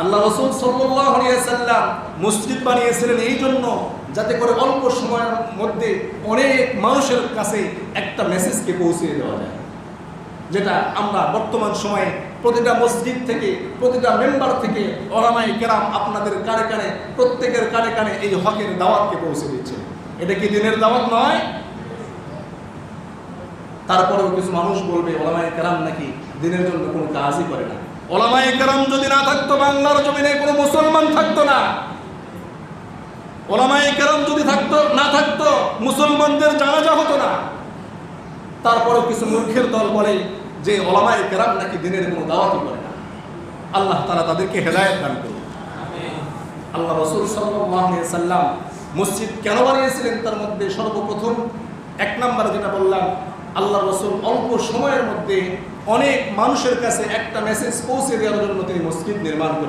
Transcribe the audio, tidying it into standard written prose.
আল্লাহ রাসূল সাল্লাল্লাহু আলাইহি ওয়াসাল্লাম মসজিদ বানিয়েছিলেন এই জন্য যাতে করে অল্প সময়ের মধ্যে অনেক মানুষের কাছে একটা মেসেজকে পৌঁছে দেওয়া যায়, যেটা আমরা বর্তমান সময়ে প্রতিটা মসজিদ থেকে প্রতিটা মেম্বার থেকে উলামায়ে কেরাম আপনাদের কানে কানে প্রত্যেকের কানে কানে এই হকের দাওয়াতকে পৌঁছে দিচ্ছে। এটা কি দ্বীনের দাওয়াত নয়? তারপরেও কিছু মানুষ বলবে উলামায়ে কেরাম নাকি দ্বীনের জন্য কোনো কাজই করে না। উলামায়ে কেরাম যদি না থাকতো বাংলার জমিনে কোনো মুসলমান থাকতো না। উলামায়ে কেরাম যদি না থাকতো মুসলমানদের জানাজা হতো না। তারপরেও কিছু মূর্খের দল বলে যে উলামায়ে কেরাম নাকি দ্বীনের কোনো দাওয়াতই করে না। আল্লাহ তাআলা তাদেরকে হেদায়েত দান করুন। আল্লাহ রাসূল সাল্লাল্লাহু আলাইহি ওয়াসাল্লাম মসজিদ কেন বানিয়েছিলেন তার মধ্যে সর্বপ্রথম এক নম্বরে যেটা বললাম, আল্লাহ রাসূল অল্প সময়ের মধ্যে অনেক মানুষের কাছে একটা মেসেজ পৌঁছে দেওয়ার জন্য তিনি মসজিদ নির্মাণ করেন।